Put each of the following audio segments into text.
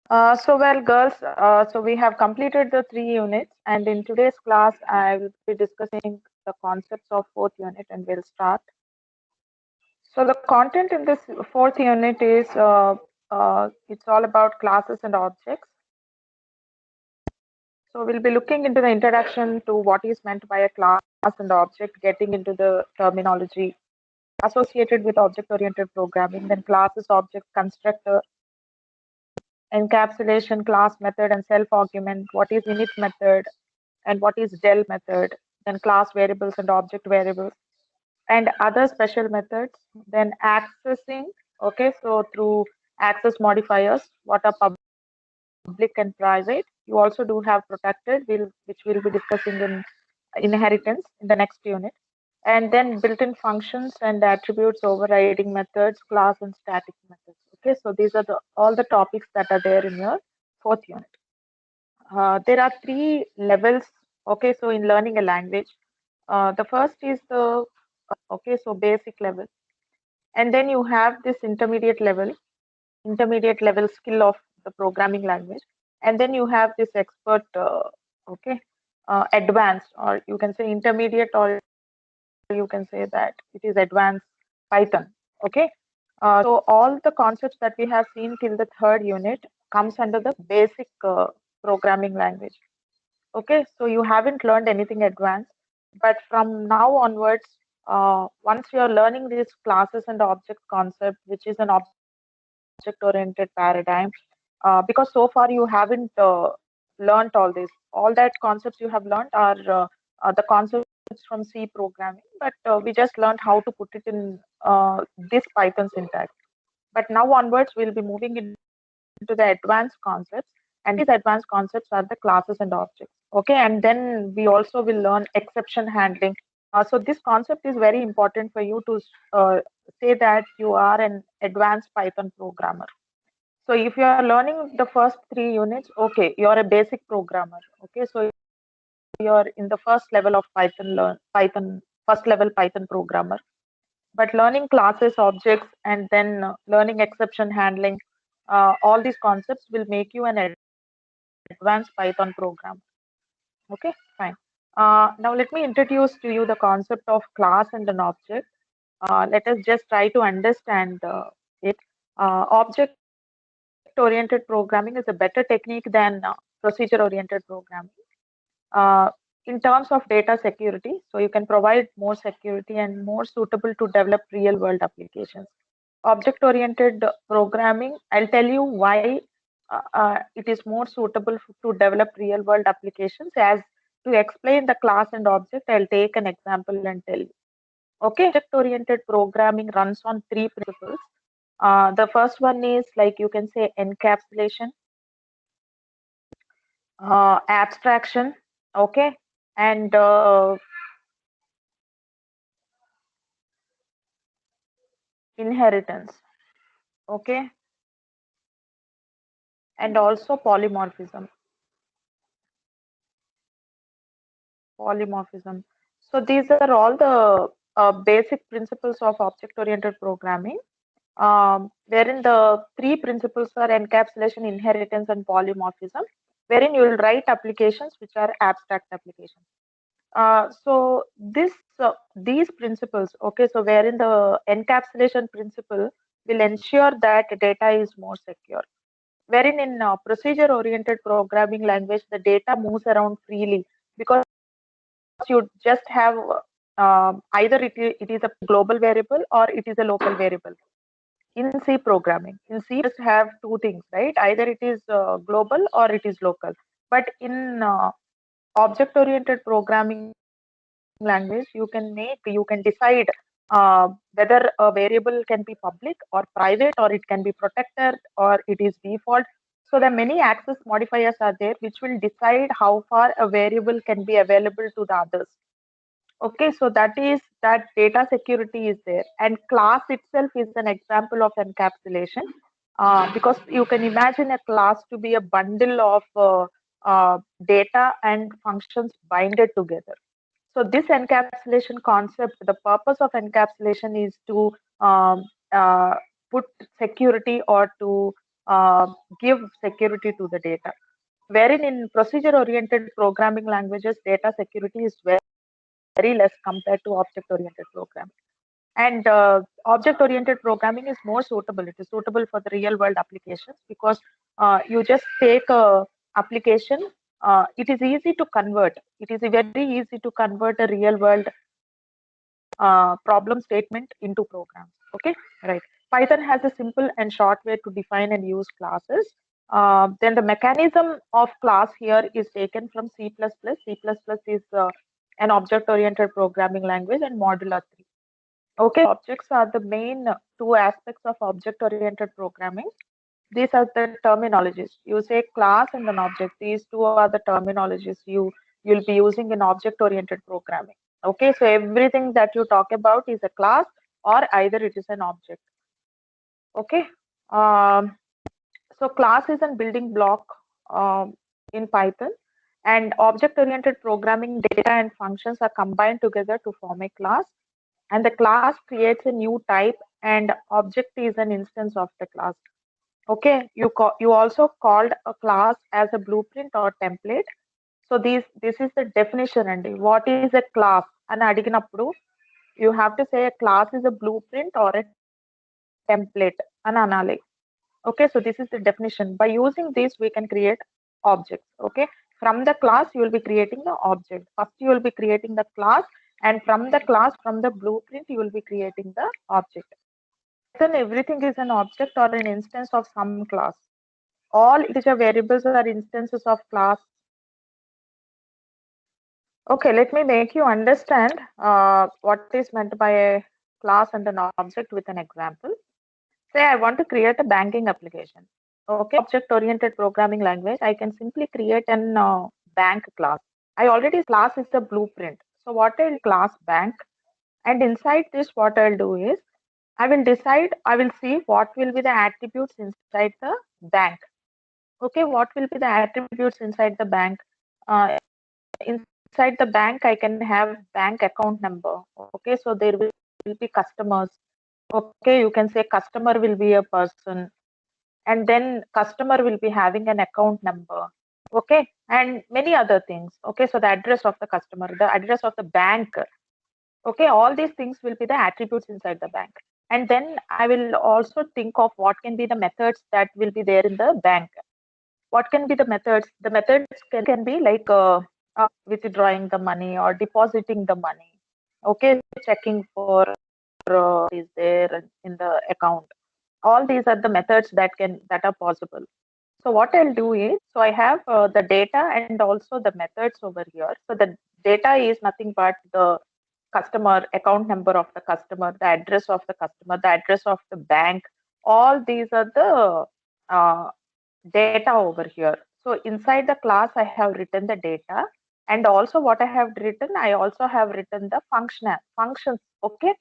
Well, girls, so we have completed the 3 units, and in today's class, I will be discussing the concepts of fourth unit, and we'll start. So the content in this fourth unit is it's all about classes and objects. So we'll be looking into the introduction to what is meant by a class and object, getting into the terminology associated with object-oriented programming, then classes, objects, constructor, encapsulation, class method, and self-argument, what is init method, and what is del method, then class variables and object variables, and other special methods, then accessing, okay, so through access modifiers, what are public and private. You also do have protected, which we'll be discussing in inheritance in the next unit. And then built-in functions and attributes, overriding methods, class and static methods. Okay, so these are all the topics that are there in your fourth unit. There are 3 levels. Okay, so in learning a language, the first is the okay, so basic level, and then you have this intermediate level skill of the programming language, and then you have this expert, okay, advanced, or you can say intermediate, or you can say that it is advanced Python. Okay, so all the concepts that we have seen till the third unit comes under the basic programming language. Okay, so you haven't learned anything advanced, but from now onwards, once you are learning these classes and object concept, which is an object-oriented paradigm, because so far you haven't learned all this. All that concepts you have learned are the concepts from C programming, but we just learned how to put it in this Python syntax. But now onwards, we'll be moving into the advanced concepts, and these advanced concepts are the classes and objects. Okay, and then we also will learn exception handling. So this concept is very important for you to say that you are an advanced Python programmer. So if you are learning the first 3 units, okay, you're a basic programmer. Okay, so you're in the first level of Python, first level Python programmer. But learning classes, objects, and then learning exception handling, all these concepts will make you an advanced Python program. Okay, fine. Now let me introduce to you the concept of class and an object. Let us just try to understand it. Object-oriented programming is a better technique than procedure-oriented programming. Uh, in terms of data security, so you can provide more security and more suitable to develop real-world applications. Object-oriented programming, I'll tell you why it is more suitable to develop real-world applications. As to explain the class and object, I'll take an example and tell you. Okay, object-oriented programming runs on 3 principles. The first one is, like, you can say, encapsulation, abstraction, okay, and inheritance, okay, and also polymorphism. So these are all the basic principles of object-oriented programming, wherein the 3 principles are encapsulation, inheritance, and polymorphism, wherein you will write applications which are abstract applications. So these principles, okay, so wherein the encapsulation principle will ensure that data is more secure. Wherein in procedure-oriented programming language, the data moves around freely because you just have either it is a global variable or it is a local variable. In C programming, in C, just have 2 things, right? Either it is global or it is local. But in object-oriented programming language, you can decide whether a variable can be public or private, or it can be protected, or it is default. So the many access modifiers are there which will decide how far a variable can be available to the others. Okay, so that data security is there, and class itself is an example of encapsulation, because you can imagine a class to be a bundle of data and functions binded together. So this encapsulation concept, the purpose of encapsulation is to um, uh, put security, or to give security to the data. Wherein in procedure-oriented programming languages, data security is very less compared to object-oriented programming. And object-oriented programming is more suitable. It is suitable for the real-world applications because you just take a application. It is easy to convert. It is very easy to convert a real-world problem statement into programs. Okay, right. Python has a simple and short way to define and use classes. Then the mechanism of class here is taken from C++. C++ is an object-oriented programming language and Modular 3. Okay, objects are the main two aspects of object-oriented programming. These are the terminologies. You say class and an object. These two are the terminologies you'll be using in object-oriented programming. Okay, so everything that you talk about is a class or either it is an object. Okay, so class is a building block in Python, and object-oriented programming data and functions are combined together to form a class. And the class creates a new type, and object is an instance of the class. Okay, you also called a class as a blueprint or template. So this is the definition. And what is a class? And adiginappudu, you have to say a class is a blueprint or a template. Ananale. Okay, so this is the definition. By using this, we can create objects. Okay, from the class, you will be creating the object. First, you will be creating the class, and from the class, from the blueprint, you will be creating the object. Then everything is an object or an instance of some class. All integer variables are instances of class. Okay, let me make you understand what is meant by a class and an object with an example. Say I want to create a banking application. Okay, object-oriented programming language, I can simply create an bank class. I already class is the blueprint. So what I'll class bank, and inside this, what I'll do is I will see what will be the attributes inside the bank. Okay, what will be the attributes inside the bank? Inside the bank, I can have bank account number. Okay, so there will be customers. Okay, you can say customer will be a person, and then customer will be having an account number. Okay, and many other things. Okay, so the address of the customer, the address of the bank. Okay, all these things will be the attributes inside the bank. And then I will also think of what can be the methods that will be there in the bank. What can be the methods? The methods can be like withdrawing the money or depositing the money. Okay, checking for is there in the account. All these are the methods that are possible. So what I'll do is, so I have the data and also the methods over here. So the data is nothing but the customer, account number of the customer, the address of the customer, the address of the bank. All these are the data over here. So inside the class, I have written the data, and also what I have written, I also have written the functions. Okay,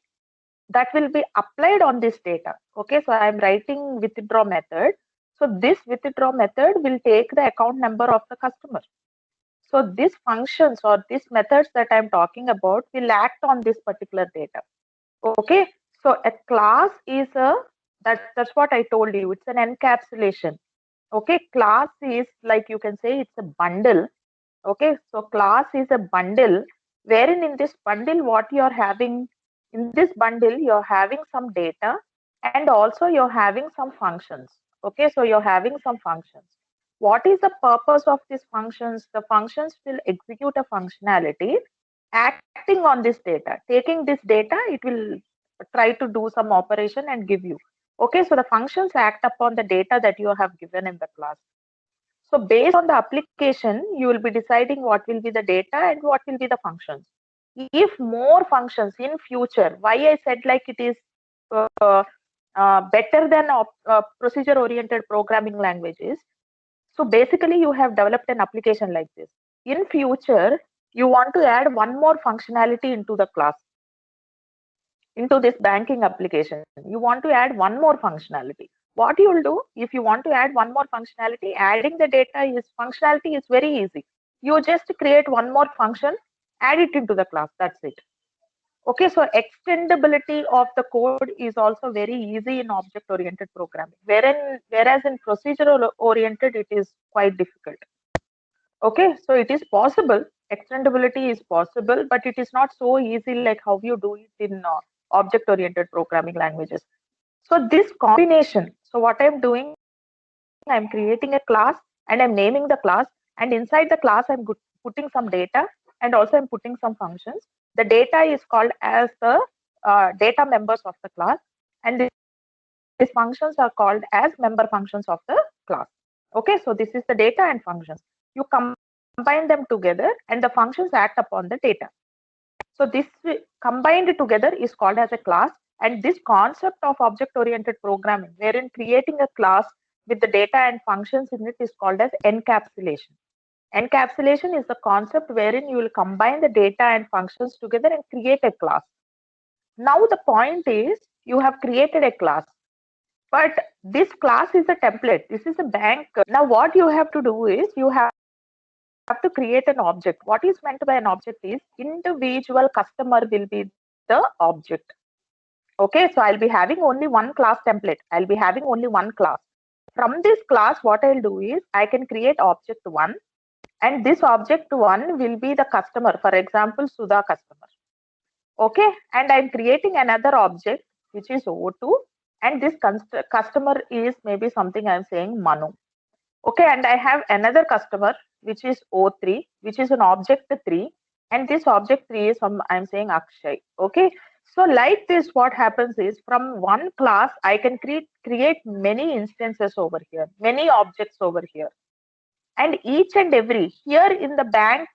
that will be applied on this data. Okay, so I am writing withdraw method. So this withdraw method will take the account number of the customer. So these functions or these methods that I'm talking about will act on this particular data. Okay, so a class is that's what I told you. It's an encapsulation. Okay, class is like you can say it's a bundle. Okay, so class is a bundle wherein in this bundle what you are having, in this bundle you're having some data and also you're having some functions. Okay, so you're having some functions. What is the purpose of these functions? The functions will execute a functionality acting on this data. Taking this data, it will try to do some operation and give you. Okay, so the functions act upon the data that you have given in the class. So based on the application, you will be deciding what will be the data and what will be the functions. If more functions in future, why I said like it is better than procedure-oriented programming languages. So basically, you have developed an application like this. In future, you want to add one more functionality into the class, into this banking application. You want to add one more functionality. What you will do if you want to add one more functionality, adding the data is functionality is very easy. You just create one more function, add it into the class. That's it. Okay, so extendability of the code is also very easy in object-oriented programming, whereas in procedural-oriented, it is quite difficult. Okay, so it is possible, extendability is possible, but it is not so easy like how you do it in object-oriented programming languages. So this combination, so what I'm doing, I'm creating a class and I'm naming the class, and inside the class I'm putting some data, and also I'm putting some functions. The data is called as the data members of the class, and these functions are called as member functions of the class. Okay, so this is the data and functions. You combine them together and the functions act upon the data. So this combined together is called as a class, and this concept of object-oriented programming, wherein creating a class with the data and functions in it, is called as encapsulation. Encapsulation is the concept wherein you will combine the data and functions together and create a class. Now the point is, you have created a class, but this class is a template. This is a bank. Now what you have to do is, you have to create an object. What is meant by an object is, individual customer will be the object. Okay, so I'll be having only one class template. I'll be having only one class. From this class, what I'll do is, I can create object one, and this object one will be the customer. For example, Sudha customer. Okay, and I'm creating another object which is O2, and this customer is maybe something I'm saying Manu. Okay, and I have another customer which is O3, which is an object 3, and this object 3 is I'm saying Akshay. Okay, so like this, what happens is, from one class I can create many instances over here, many objects over here, and each and every, here in the bank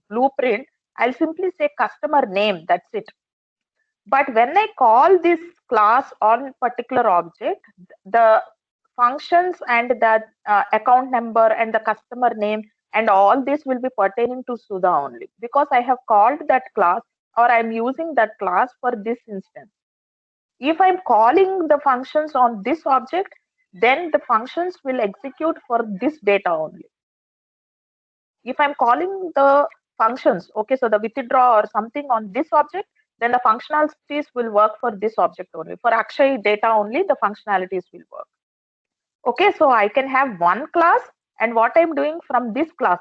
blueprint, I'll simply say customer name, that's it. But when I call this class on particular object, the functions and the account number and the customer name and all this will be pertaining to Sudha only, because I have called that class, or I'm using that class for this instance. If I'm calling the functions on this object, then the functions will execute for this data only. If I'm calling the functions, okay, so the withdraw or something on this object, then the functionalities will work for this object only. For Akshay data only, the functionalities will work. Okay, so I can have one class, and what I'm doing from this class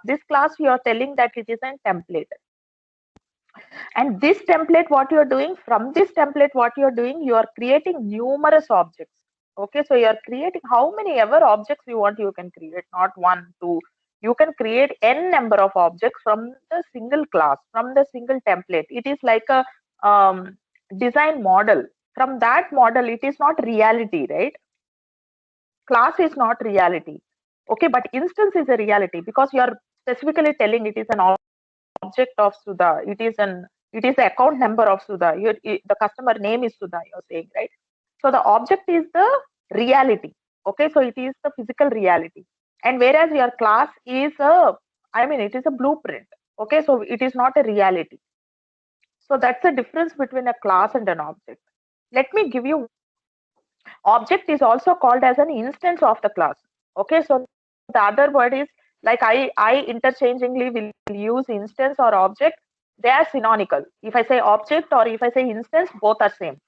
you are telling that it is a template. And this template, what you're doing, from this template, what you're doing, you are creating numerous objects. Okay, so you're creating how many ever objects you want, you can create, not one, two. You can create n number of objects from the single class, from the single template. It is like a design model. From that model, it is not reality, right? Class is not reality. Okay, but instance is a reality, because you are specifically telling it is an object of Sudha. It is the account number of Sudha. The customer name is Sudha, you're saying, right? So the object is the reality. Okay, so it is the physical reality. And whereas your class is it is a blueprint. Okay, so it is not a reality. So that's the difference between a class and an object. Let me give you, object is also called as an instance of the class. Okay, so the other word is, like I interchangingly will use instance or object. They are synonymal. If I say object or if I say instance, both are same.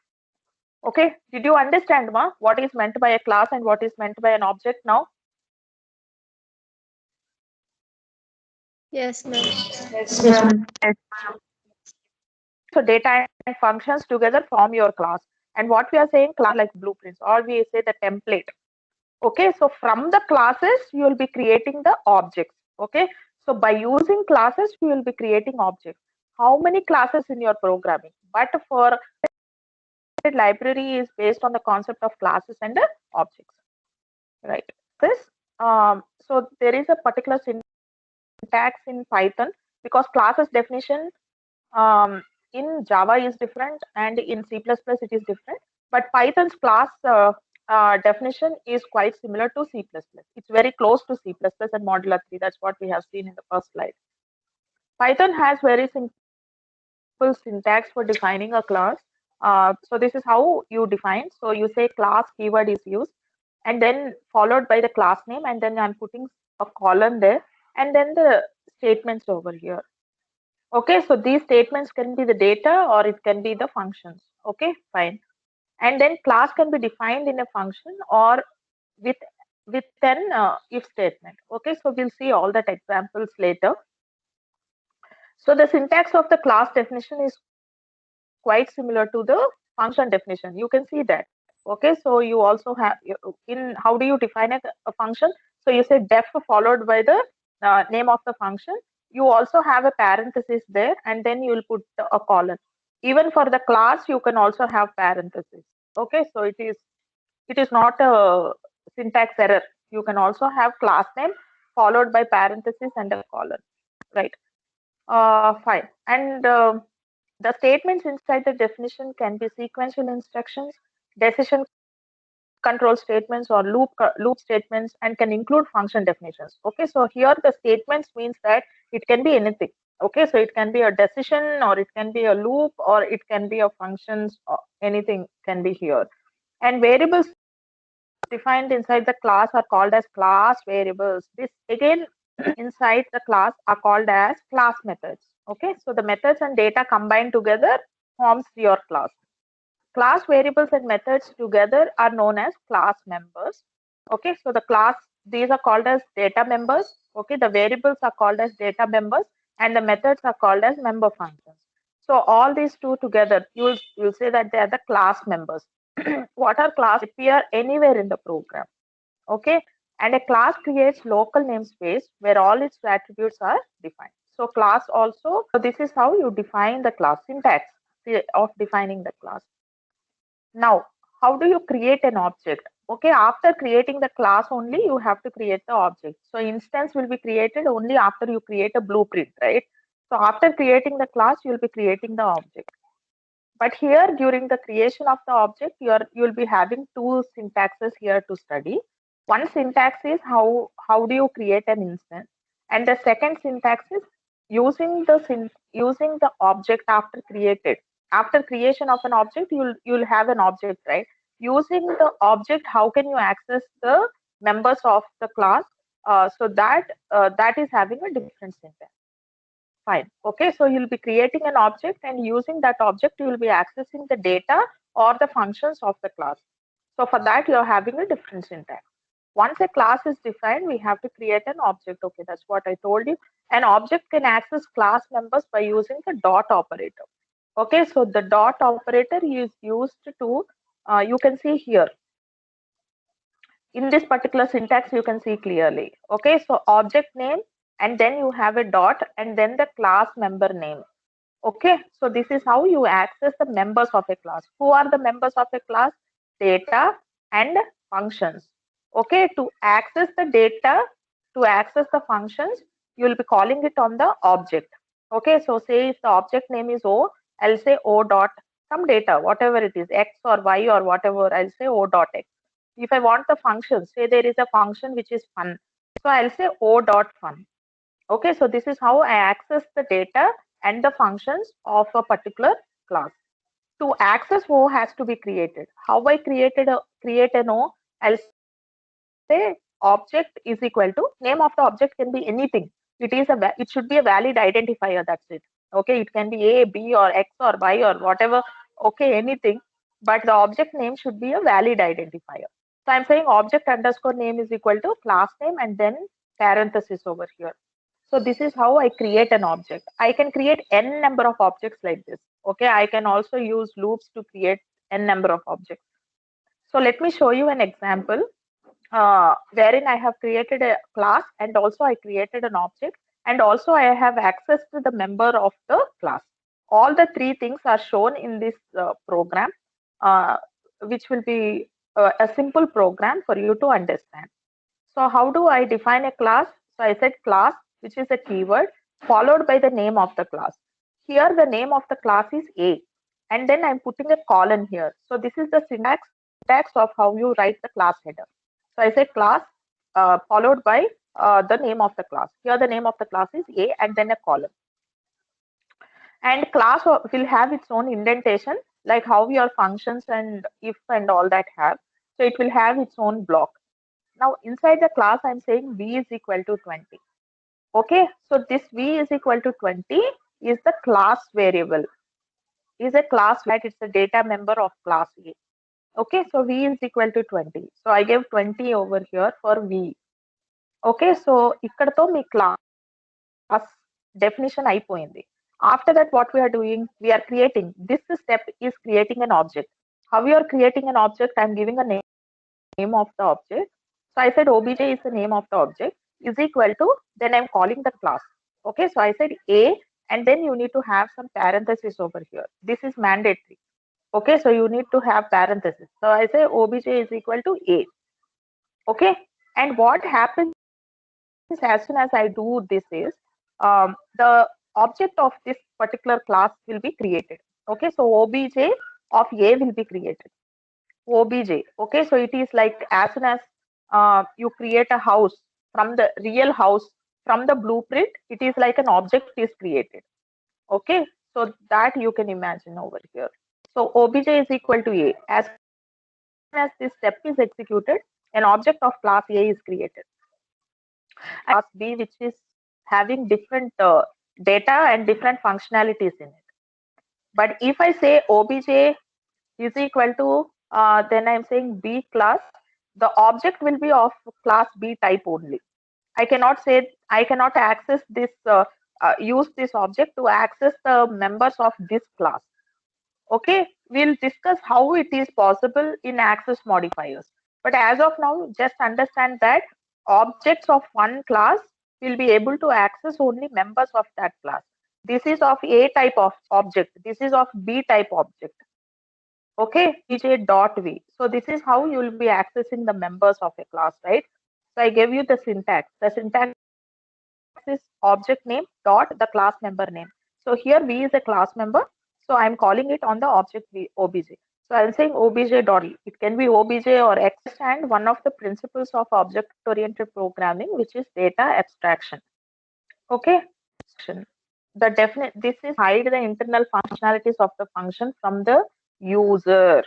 Okay, did you understand, Ma, what is meant by a class and what is meant by an object now? Yes, ma'am. Yes, ma'am. So data and functions together form your class. And what we are saying, class like blueprints, or we say the template. Okay, so from the classes, you will be creating the objects. Okay, so by using classes, you will be creating objects. How many classes in your programming? But for library is based on the concept of classes and objects, right? This, so there is a particular syntax in Python, because classes definition in Java is different and in C++ it is different. But Python's class definition is quite similar to C++. It's very close to C++ and modular 3. That's what we have seen in the first slide. Python has very simple syntax for defining a class. So this is how you define. So you say class keyword is used, and then followed by the class name, and then I'm putting a colon there, and then the statements over here. Okay, so these statements can be the data or it can be the functions. Okay, fine. And then class can be defined in a function or with an if statement. Okay, so we'll see all that examples later. So the syntax of the class definition is quite similar to the function definition. You can see that. Okay, so you also have in how do you define a function? So you say def followed by the name of the function. You also have a parenthesis there, and then you will put a colon. Even for the class, you can also have parenthesis. Okay, so it is not a syntax error. You can also have class name followed by parenthesis and a colon, right? Fine. And the statements inside the definition can be sequential instructions, decision control statements, or loop statements, and can include function definitions. Okay, so here the statements means that it can be anything. Okay, so it can be a decision, or it can be a loop, or it can be a functions, or anything can be here. And variables defined inside the class are called as class variables. This again inside the class are called as class methods. Okay, so the methods and data combined together forms your class. Class variables and methods together are known as class members. Okay, so the class, these are called as data members. Okay, the variables are called as data members and the methods are called as member functions. So all these two together, you'll say that they are the class members. What are class? Appear anywhere in the program. Okay, and a class creates local namespace where all its attributes are defined. So class also, so this is how you define the class, syntax of defining the class. Now, how do you create an object? Okay, after creating the class only, you have to create the object. So instance will be created only after you create a blueprint, right? So after creating the class, you will be creating the object. But here, during the creation of the object, you will be having two syntaxes here to study. One syntax is how do you create an instance, and the second syntax is using the object after created. After creation of an object, you'll have an object, right? Using the object, how can you access the members of the class? So that is having a different syntax. Fine. Okay, so you'll be creating an object and using that object, you will be accessing the data or the functions of the class. So for that, you're having a different syntax. Once a class is defined, we have to create an object. Okay, that's what I told you. An object can access class members by using the dot operator. Okay, so the dot operator is used to, you can see here, in this particular syntax, you can see clearly. Okay, so object name, and then you have a dot, and then the class member name. Okay, so this is how you access the members of a class. Who are the members of a class? Data and functions. Okay, to access the data, to access the functions, you will be calling it on the object. Okay, so say if the object name is O, I'll say O dot some data, whatever it is, X or Y or whatever, I'll say O dot X. If I want the function, say there is a function which is fun, so I'll say O dot fun. Okay, so this is how I access the data and the functions of a particular class. To access O has to be created. How I create an O? I'll say object is equal to, name of the object can be anything. It should be a valid identifier. That's it. Okay, it can be A, B, or X or Y or whatever. Okay, anything, but the object name should be a valid identifier. So I'm saying object underscore name is equal to class name and then parenthesis over here. So this is how I create an object. I can create n number of objects like this. Okay, I can also use loops to create n number of objects. So let me show you an example wherein I have created a class and also I created an object and also I have access to the member of the class. All the three things are shown in this program, which will be a simple program for you to understand. So how do I define a class? So I said class, which is a keyword, followed by the name of the class. Here the name of the class is A. And then I'm putting a colon here. So this is the syntax of how you write the class header. So I say class followed by the name of the class. Here the name of the class is A and then a colon. And class will have its own indentation, like how your functions and if and all that have. So it will have its own block. Now inside the class, I'm saying v is equal to 20. Okay, so this v is equal to 20 is the class variable, is a class that it's a data member of class A. Okay, so V is equal to 20. So I gave 20 over here for V. Okay, so ikkadato me class definition అయిపోయింది. After that, what we are doing, we are creating, this step is creating an object. How you are creating an object? I'm giving a name of the object. So I said obj is the name of the object is equal to, then I'm calling the class. Okay, so I said A, and then you need to have some parenthesis over here. This is mandatory. Okay, so you need to have parenthesis. So I say obj is equal to A. Okay, and what happens as soon as I do this is, the object of this particular class will be created. Okay, so obj of A will be created. OBJ. Okay, so it is like as soon as you create a house from the real house, from the blueprint, it is like an object is created. Okay, so that you can imagine over here. So OBJ is equal to A. As soon as this step is executed, an object of class A is created. Class B, which is having different data and different functionalities in it. But if I say OBJ is equal to, then I'm saying B class, the object will be of class B type only. I cannot say, I cannot access this, use this object to access the members of this class. Okay, we'll discuss how it is possible in access modifiers. But as of now, just understand that objects of one class will be able to access only members of that class. This is of A type of object. This is of B type object. Okay, bj dot v. So this is how you will be accessing the members of a class, right? So I gave you the syntax. The syntax is object name dot the class member name. So here v is a class member, so I'm calling it on the object v, obj. So I'm saying obj dot e. It can be obj or x, and one of the principles of object oriented programming, which is data abstraction. Okay, the definite, this is hide the internal functionalities of the function from the user.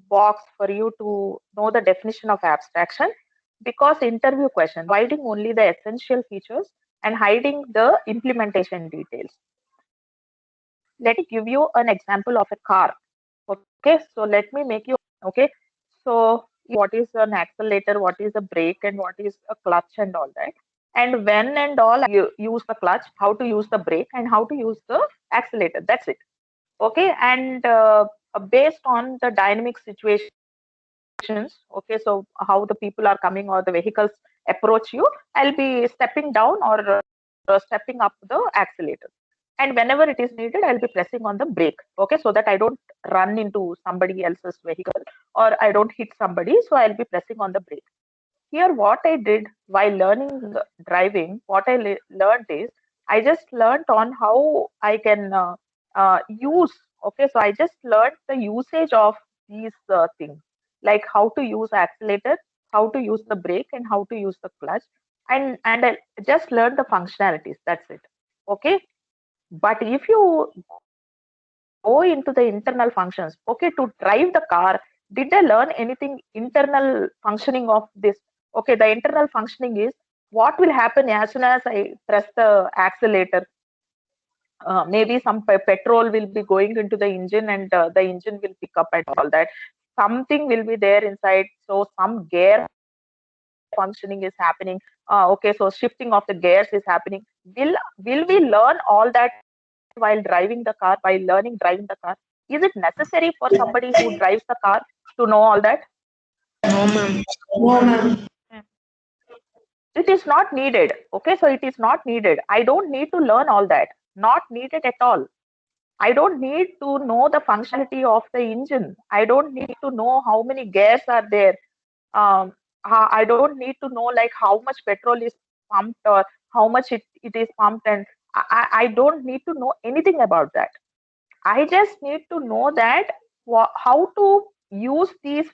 Box for you to know the definition of abstraction, because interview question providing only the essential features and hiding the implementation details. Let me give you an example of a car. Okay, so let me make you, okay, so what is an accelerator, what is a brake, and what is a clutch and all that, and when and all you use the clutch, how to use the brake, and how to use the accelerator. That's it. Okay, and based on the dynamic situations, okay, so how the people are coming or the vehicles approach you, I'll be stepping down or stepping up the accelerator, and whenever it is needed, I'll be pressing on the brake. Okay, so that I don't run into somebody else's vehicle or I don't hit somebody, so I'll be pressing on the brake. Here what I did while learning driving, what I learned is, I just learned on how I can use. Okay, so I just learned the usage of these things, like how to use accelerator, how to use the brake, and how to use the clutch, and I just learned the functionalities. That's it. Okay, but if you go into the internal functions, okay, to drive the car, did I learn anything internal functioning of this? Okay, the internal functioning is what will happen as soon as I press the accelerator. Maybe some petrol will be going into the engine, and the engine will pick up and all that. Something will be there inside, so some gear functioning is happening. Okay, so shifting of the gears is happening. Will we learn all that while driving the car, while learning driving the car? Is it necessary for somebody who drives the car to know all that? No, ma'am. No, ma'am. It is not needed. Okay, so it is not needed. I don't need to learn all that. Not needed at all. I don't need to know the functionality of the engine. I don't need to know how many gears are there. I don't need to know like how much petrol is pumped or how much it is pumped, and I don't need to know anything about that. I just need to know that how to use these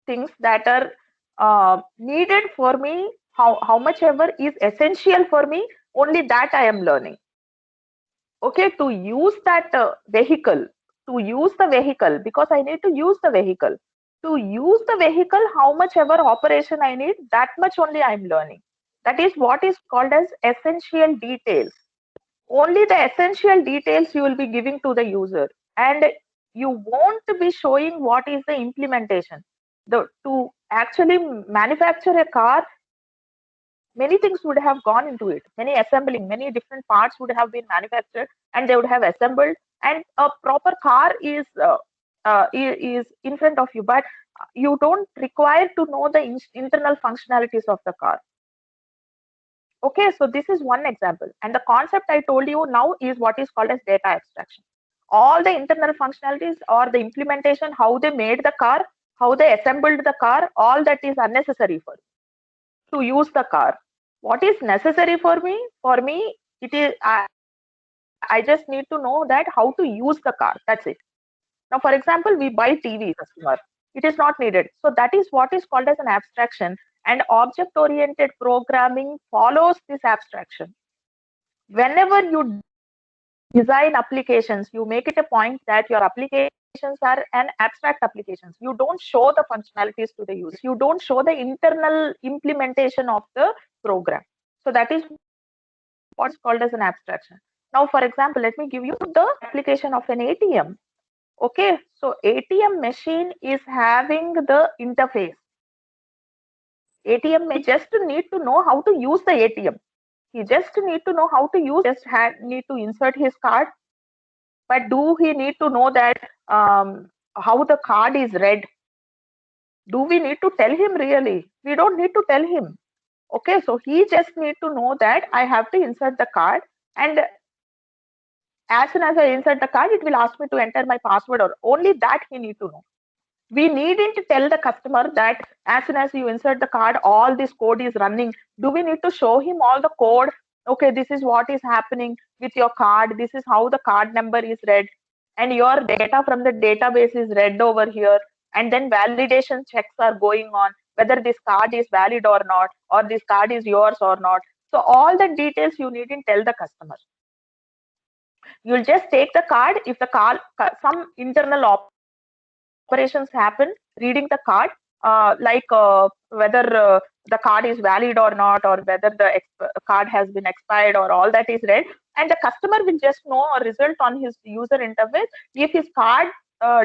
things that are needed for me, how much ever is essential for me, only that I am learning. Okay, to use that vehicle, to use the vehicle, because I need to use the vehicle. To use the vehicle, how much ever operation I need, that much only I'm learning. That is what is called as essential details. only the essential details you will be giving to the user, and you won't be showing what is the implementation. To actually manufacture a car, many things would have gone into it, many assembling, many different parts would have been manufactured and they would have assembled, and a proper car is in front of you, but you don't require to know the internal functionalities of the car. Okay, so this is one example. And the concept I told you now is what is called as data abstraction. All the internal functionalities or the implementation, how they made the car, how they assembled the car, all that is unnecessary for to use the car. What is necessary for me? For me, it is I just need to know that how to use the car. That's it. Now, for example, we buy TV customer. It is not needed. So that is what is called as an abstraction. And object-oriented programming follows this abstraction. Whenever you design applications, you make it a point that your applications are an abstract applications. You don't show the functionalities to the users. You don't show the internal implementation of the program. So that is what's called as an abstraction. Now, for example, let me give you the application of an ATM. Okay, so ATM machine is having the interface. ATM may just need to know how to use the ATM. He just need to know how to use, need to insert his card. But do he need to know that how the card is read? Do we need to tell him really? We don't need to tell him. Okay, so he just need to know that I have to insert the card, and as soon as I insert the card, it will ask me to enter my password, or only that he need to know. We needn't tell the customer that as soon as you insert the card, all this code is running. Do we need to show him all the code? Okay, this is what is happening with your card. This is how the card number is read. And your data from the database is read over here. And then validation checks are going on, whether this card is valid or not, or this card is yours or not. So all the details you needn't tell the customer. You'll just take the card. If the card, some internal operations happen, reading the card, whether the card is valid or not, or whether the card has been expired, or all that is read, and the customer will just know a result on his user interface. If his card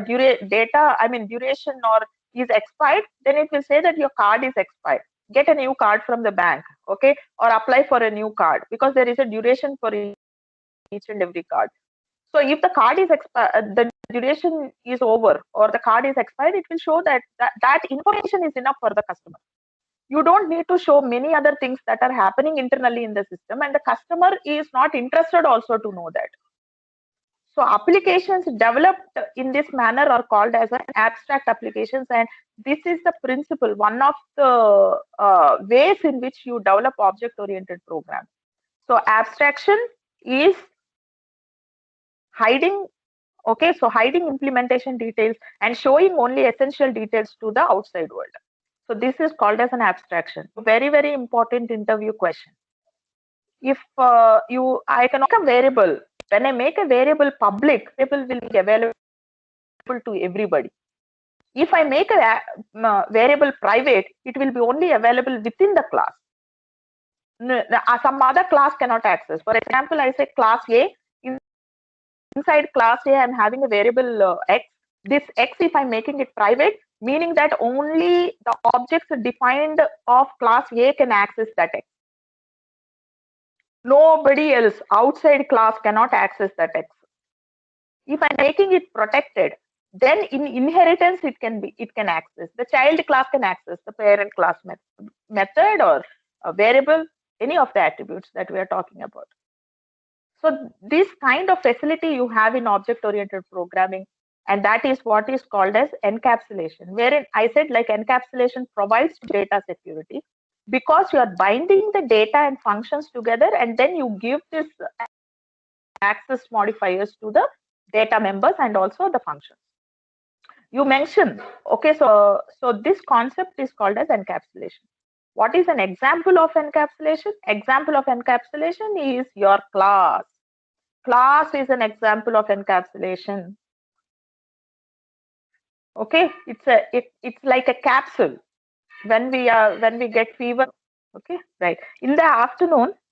duration or is expired, then it will say that your card is expired. Get a new card from the bank, okay, or apply for a new card, because there is a duration for each and every card. So if the card is the duration is over or the card is expired, it will show that information is enough for the customer. You don't need to show many other things that are happening internally in the system, and the customer is not interested also to know that. So applications developed in this manner are called as an abstract applications, and this is the principle, one of the ways in which you develop object-oriented programs. So abstraction is hiding, okay, so hiding implementation details and showing only essential details to the outside world. So this is called as an abstraction. Very, very important interview question. If I can make a variable, when I make a variable public, variable will be available to everybody. If I make a variable private, it will be only available within the class. Some other class cannot access. For example, I say class A, inside class A, I'm having a variable X. This X, if I'm making it private, meaning that only the objects defined of class A can access that X. Nobody else outside class cannot access that X. If I'm making it protected, then in inheritance it can access. The child class can access the parent class method or a variable, any of the attributes that we are talking about. So this kind of facility you have in object-oriented programming, and that is what is called as encapsulation, wherein I said like encapsulation provides data security because you are binding the data and functions together, and then you give this access modifiers to the data members and also the functions. You mentioned, okay, so this concept is called as encapsulation. What is an example of encapsulation? Example of encapsulation is your class. Class is an example of encapsulation. Okay, it's like a capsule. When we get fever, okay, right. In the afternoon,